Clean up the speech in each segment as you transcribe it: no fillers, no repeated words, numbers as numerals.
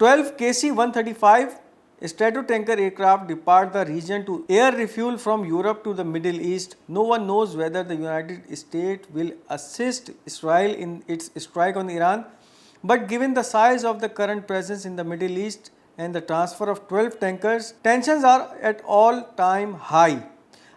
12 KC-135 Strato tanker aircraft depart the region to air refuel from Europe to the Middle East. No one knows whether the United States will assist Israel in its strike on Iran, but given the size of the current presence in the Middle East and the transfer of 12 tankers, tensions are at all-time high.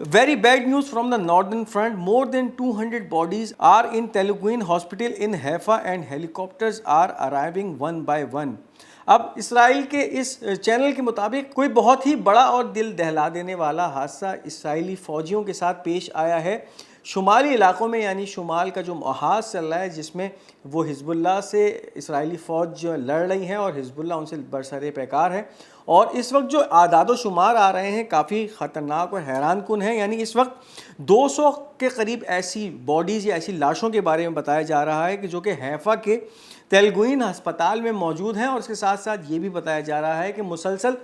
Very bad news from the northern front. More than 200 bodies are in Teluguin hospital in Haifa and helicopters are arriving one by one. اب اسرائیل کے اس channel کے مطابق کوئی بہت ہی بڑا اور دل دہلا دینے والا حادثہ اسرائیلی فوجیوں کے ساتھ پیش آیا ہے شمالی علاقوں میں، یعنی شمال کا جو محاذ چل رہا ہے جس میں وہ حزب اللہ سے اسرائیلی فوج جو لڑ رہی ہیں اور حزب اللہ ان سے برسر پیکار ہے. اور اس وقت جو اعداد و شمار آ رہے ہیں کافی خطرناک اور حیران کن ہیں. یعنی اس وقت 200 کے قریب ایسی باڈیز یا ایسی لاشوں کے بارے میں بتایا جا رہا ہے کہ جو کہ حیفا کے تیلگوئن ہسپتال میں موجود ہیں. اور اس کے ساتھ ساتھ یہ بھی بتایا جا رہا ہے کہ مسلسل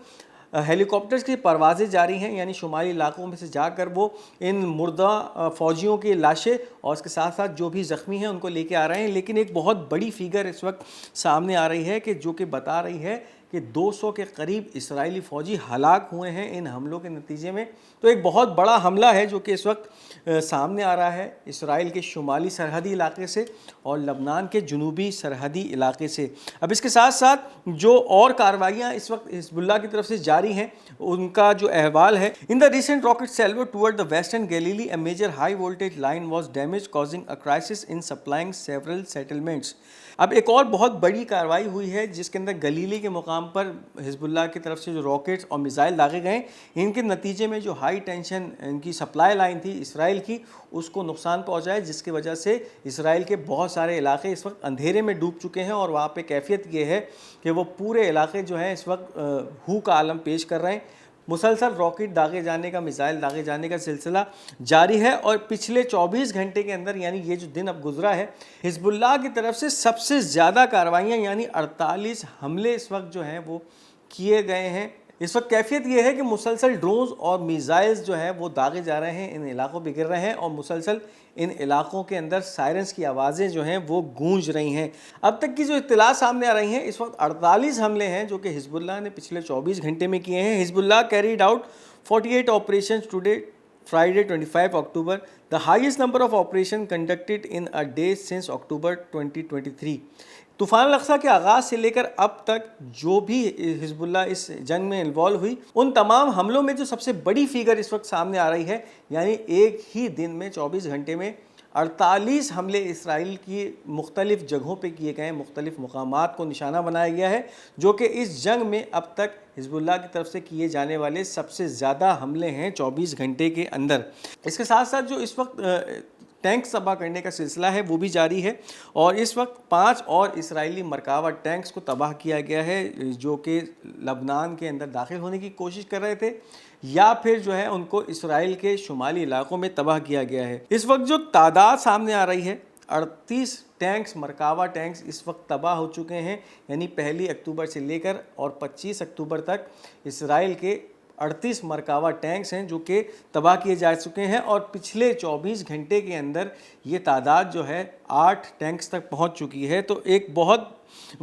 ہیلی کاپٹرز کی پروازیں جاری ہیں، یعنی شمالی علاقوں میں سے جا کر وہ ان مردہ فوجیوں کی لاشیں اور اس کے ساتھ ساتھ جو بھی زخمی ہیں ان کو لے کے آ رہے ہیں. لیکن ایک بہت بڑی فگر اس وقت سامنے آ رہی ہے کہ جو کہ بتا رہی ہے کہ 200 کے قریب اسرائیلی فوجی ہلاک ہوئے ہیں ان حملوں کے نتیجے میں. تو ایک بہت بڑا حملہ ہے جو کہ اس وقت سامنے آ رہا ہے اسرائیل کے شمالی سرحدی علاقے سے اور لبنان کے جنوبی سرحدی علاقے سے. اب اس کے ساتھ ساتھ جو اور کارروائیاں اس وقت حزب اللہ کی طرف سے جاری ہیں ان کا جو احوال ہے. In the recent rocket salvo toward the western Galilee, a major high voltage line was damaged, causing a crisis in supplying several settlements. اب ایک اور بہت بڑی کارروائی ہوئی ہے جس کے اندر گلیلی کے مقام پر حزب اللہ کی طرف سے جو راکٹس اور میزائل داغے گئے ان کے نتیجے میں جو ہائی ٹینشن ان کی سپلائی لائن تھی اسرائیل کی اس کو نقصان پہنچا ہے، جس کی وجہ سے اسرائیل کے بہت سارے علاقے اس وقت اندھیرے میں ڈوب چکے ہیں اور وہاں پہ کیفیت یہ ہے کہ وہ پورے علاقے جو ہیں اس وقت ہو کا عالم پیش کر رہے ہیں. مسلسل راکٹ داغے جانے کا، میزائل داغے جانے کا سلسلہ جاری ہے اور پچھلے 24 گھنٹے کے اندر، یعنی یہ جو دن اب گزرا ہے، حزب اللہ کی طرف سے سب سے زیادہ کارروائیاں یعنی 48 حملے اس وقت جو ہیں وہ کیے گئے ہیں. اس وقت کیفیت یہ ہے کہ مسلسل ڈرونز اور میزائلز جو ہے وہ داغے جا رہے ہیں، ان علاقوں پہ گر رہے ہیں اور مسلسل ان علاقوں کے اندر سائرنز کی آوازیں جو ہیں وہ گونج رہی ہیں. اب تک کی جو اطلاع سامنے آ رہی ہیں اس وقت 48 حملے ہیں جو کہ حزب اللہ نے پچھلے 24 گھنٹے میں کیے ہیں. حزب اللہ carried out 48 operations today, Friday 25 October, the highest number of operations conducted in a day since October 2023. طوفان الاقصیٰ کے آغاز سے لے کر اب تک جو بھی حزب اللہ اس جنگ میں انوالو ہوئی ان تمام حملوں میں جو سب سے بڑی فگر اس وقت سامنے آ رہی ہے، یعنی ایک ہی دن میں 24 گھنٹے میں 48 حملے اسرائیل کی مختلف جگہوں پہ کیے گئے، مختلف مقامات کو نشانہ بنایا گیا ہے، جو کہ اس جنگ میں اب تک حزب اللہ کی طرف سے کیے جانے والے سب سے زیادہ حملے ہیں 24 گھنٹے کے اندر. اس کے ساتھ ساتھ جو اس وقت ٹینکس تباہ کرنے کا سلسلہ ہے وہ بھی جاری ہے اور اس وقت 5 اور اسرائیلی مرکبہ ٹینکس کو تباہ کیا گیا ہے جو کہ لبنان کے اندر داخل ہونے کی کوشش کر رہے تھے یا پھر جو ہے ان کو اسرائیل کے شمالی علاقوں میں تباہ کیا گیا ہے. اس وقت جو تعداد سامنے آ رہی ہے 38 ٹینکس، مرکبہ ٹینکس اس وقت تباہ ہو چکے ہیں، یعنی 1 اکتوبر سے لے کر اور 25 اکتوبر تک اسرائیل کے 38 مرکبہ ٹینکس ہیں جو کہ تباہ کیے جا چکے ہیں اور پچھلے 24 گھنٹے کے اندر یہ تعداد جو ہے 8 ٹینکس تک پہنچ چکی ہے. تو ایک بہت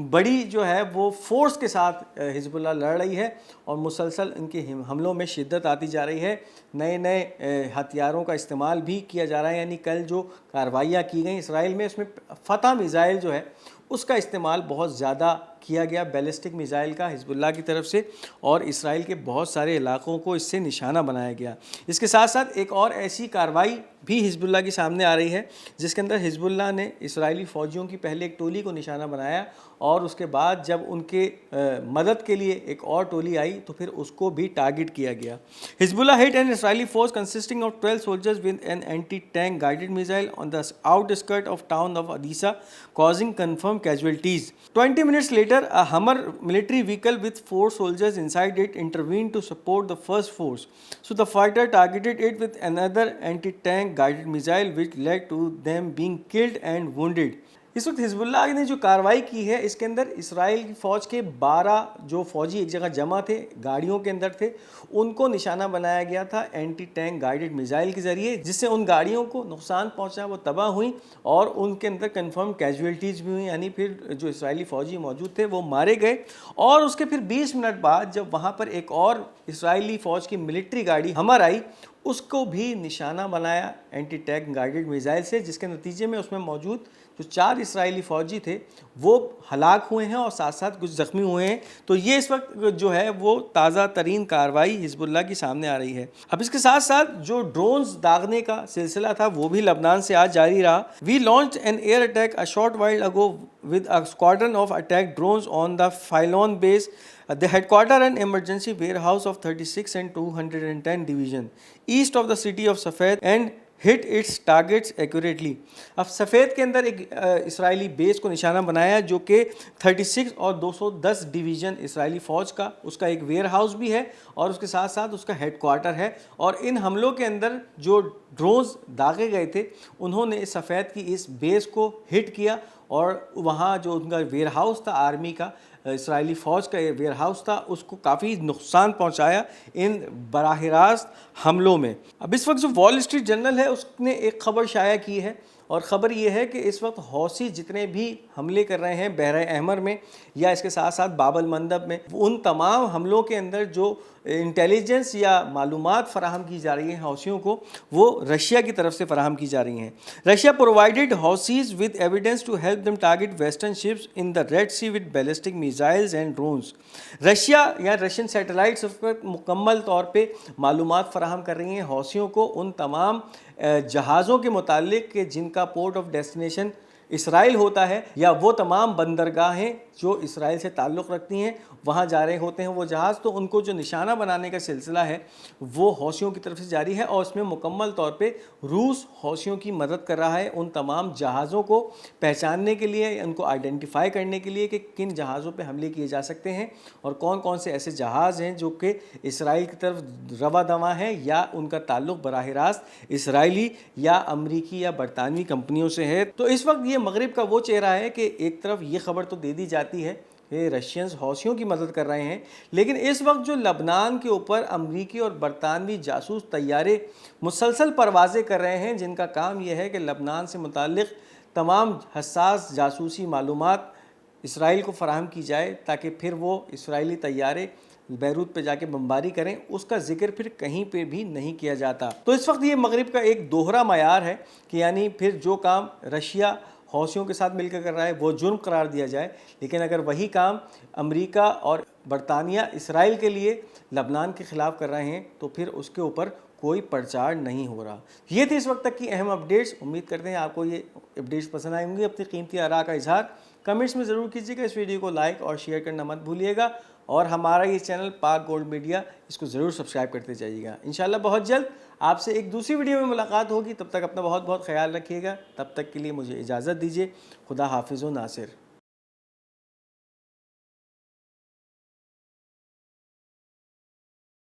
بڑی جو ہے وہ فورس کے ساتھ حزب اللہ لڑ رہی ہے اور مسلسل ان کے حملوں میں شدت آتی جا رہی ہے. نئے نئے ہتھیاروں کا استعمال بھی کیا جا رہا ہے، یعنی کل جو کارروائیاں کی گئیں اسرائیل میں اس میں فتح میزائل جو ہے اس کا استعمال بہت زیادہ کیا گیا، بیلسٹک میزائل کا حزب اللہ کی طرف سے، اور اسرائیل کے بہت سارے علاقوں کو اس سے نشانہ بنایا گیا. اس کے ساتھ ساتھ ایک اور ایسی کارروائی بھی حزب اللہ کی سامنے آ رہی ہے جس کے اندر حزب اللہ نے اسرائیلی فوجیوں کی پہلے ایک ٹولی کو نشانہ بنایا اور اس کے بعد جب ان کے مدد کے لیے ایک اور ٹولی آئی تو پھر اس کو بھی ٹارگٹ کیا گیا. حزب اللہ hit an Israeli force consisting of 12 soldiers with an anti-tank guided missile on the outskirts of town of Adisa, causing confirmed casualties. 20 minutes later, a Hummer military vehicle with 4 soldiers inside it intervened to support the first force. So the fighter targeted it with another anti-tank guided missile which led to them being killed and wounded. اس وقت حزب اللہ نے جو کارروائی کی ہے اس کے اندر اسرائیل کی فوج کے 12 جو فوجی ایک جگہ جمع تھے، گاڑیوں کے اندر تھے، ان کو نشانہ بنایا گیا تھا اینٹی ٹینک گائیڈڈ میزائل کے ذریعے، جس سے ان گاڑیوں کو نقصان پہنچا، وہ تباہ ہوئیں اور ان کے اندر کنفرم کیجویلٹیز بھی ہوئیں، یعنی پھر جو اسرائیلی فوجی موجود تھے وہ مارے گئے. اور اس کے پھر 20 منٹ بعد جب وہاں پر ایک اور اسرائیلی فوج کی ملٹری گاڑی ہمر آئی، اس کو بھی نشانہ بنایا اینٹی ٹینک گائیڈڈ میزائل سے، جس کے نتیجے میں اس میں موجود جو 4 اسرائیلی فوجی تھے وہ ہلاک ہوئے ہیں اور ساتھ ساتھ کچھ زخمی ہوئے ہیں. تو یہ اس وقت جو ہے وہ تازہ ترین کارروائی حزب اللہ کی سامنے آ رہی ہے. اب اس کے ساتھ ساتھ جو ڈرونز داغنے کا سلسلہ تھا وہ بھی لبنان سے آج جاری رہا. We launch an air attack a short while ago with a squadron of attack drones on the Phylon base, the headquarter and emergency warehouse of 36 and 210 division east of the city of Safed and hit its targets accurately. اب سفید کے اندر ایک اسرائیلی بیس کو نشانہ بنایا جو کہ 36 اور 210 ڈویژن اسرائیلی فوج کا اس کا ایک ویئر ہاؤس بھی ہے اور اس کے ساتھ ساتھ اس کا ہیڈ کوارٹر ہے. اور ان حملوں کے اندر جو ڈرونز داغے گئے تھے انہوں نے سفید کی اس بیس کو ہٹ کیا اور وہاں جو ان کا ویئر ہاؤس تھا آرمی کا اسرائیلی فوج کا ویئر ہاؤس تھا اس کو کافی نقصان پہنچایا ان براہ راست حملوں میں. اب اس وقت جو وال اسٹریٹ جرنل ہے اس نے ایک خبر شائع کی ہے اور خبر یہ ہے کہ اس وقت حوثی جتنے بھی حملے کر رہے ہیں بحیرہ احمر میں یا اس کے ساتھ ساتھ باب المندب میں ان تمام حملوں کے اندر جو انٹیلیجنس یا معلومات فراہم کی جا رہی ہیں حوثیوں کو وہ رشیا کی طرف سے فراہم کی جا رہی ہیں. Russia provided Houthis with evidence to help them target western ships in the Red Sea with ballistic missiles and drones. Russia یا رشین سیٹلائٹس اس پر مکمل طور پہ معلومات فراہم کر رہی ہیں حوثیوں کو ان تمام جہازوں کے متعلق کہ جن کا پورٹ آف ڈیسٹینیشن اسرائیل ہوتا ہے یا وہ تمام بندرگاہیں جو اسرائیل سے تعلق رکھتی ہیں وہاں جا رہے ہوتے ہیں وہ جہاز. تو ان کو جو نشانہ بنانے کا سلسلہ ہے وہ حوثیوں کی طرف سے جاری ہے اور اس میں مکمل طور پہ روس حوثیوں کی مدد کر رہا ہے ان تمام جہازوں کو پہچاننے کے لیے ان کو آئیڈینٹیفائی کرنے کے لیے کہ کن جہازوں پہ حملے کیے جا سکتے ہیں اور کون کون سے ایسے جہاز ہیں جو کہ اسرائیل کی طرف رواں دواں ہیں یا ان کا تعلق براہ راست اسرائیلی یا امریکی یا برطانوی کمپنیوں سے ہے. تو اس وقت یہ مغرب کا وہ چہرہ ہے کہ ایک طرف یہ خبر تو دے دی جاتی ہے کہ رشینز حوثیوں کی مدد کر رہے ہیں لیکن اس وقت جو لبنان کے اوپر امریکی اور برطانوی جاسوس طیارے مسلسل پروازیں کر رہے ہیں جن کا کام یہ ہے کہ لبنان سے متعلق تمام حساس جاسوسی معلومات اسرائیل کو فراہم کی جائے تاکہ پھر وہ اسرائیلی طیارے بیروت پہ جا کے بمباری کریں اس کا ذکر پھر کہیں پہ بھی نہیں کیا جاتا. تو اس وقت یہ مغرب کا ایک دوہرا معیار ہے کہ یعنی پھر جو کام رشیا حوثیوں کے ساتھ مل کر کر رہا ہے وہ جرم قرار دیا جائے لیکن اگر وہی کام امریکہ اور برطانیہ اسرائیل کے لیے لبنان کے خلاف کر رہے ہیں تو پھر اس کے اوپر کوئی پرچار نہیں ہو رہا. یہ تھی اس وقت تک کی اہم اپڈیٹس. امید کرتے ہیں آپ کو یہ اپڈیٹس پسند آئیں گی. اپنی قیمتی آراء کا اظہار کمنٹس میں ضرور کیجیے گا. اس ویڈیو کو لائک اور شیئر کرنا مت بھولیے گا اور ہمارا یہ چینل پاک گولڈ میڈیا اس کو ضرور سبسکرائب کرتے جائیے گا. انشاءاللہ بہت جلد آپ سے ایک دوسری ویڈیو میں ملاقات ہوگی. تب تک اپنا بہت بہت خیال رکھیے گا. تب تک کے لیے مجھے اجازت دیجیے. خدا حافظ و ناصر.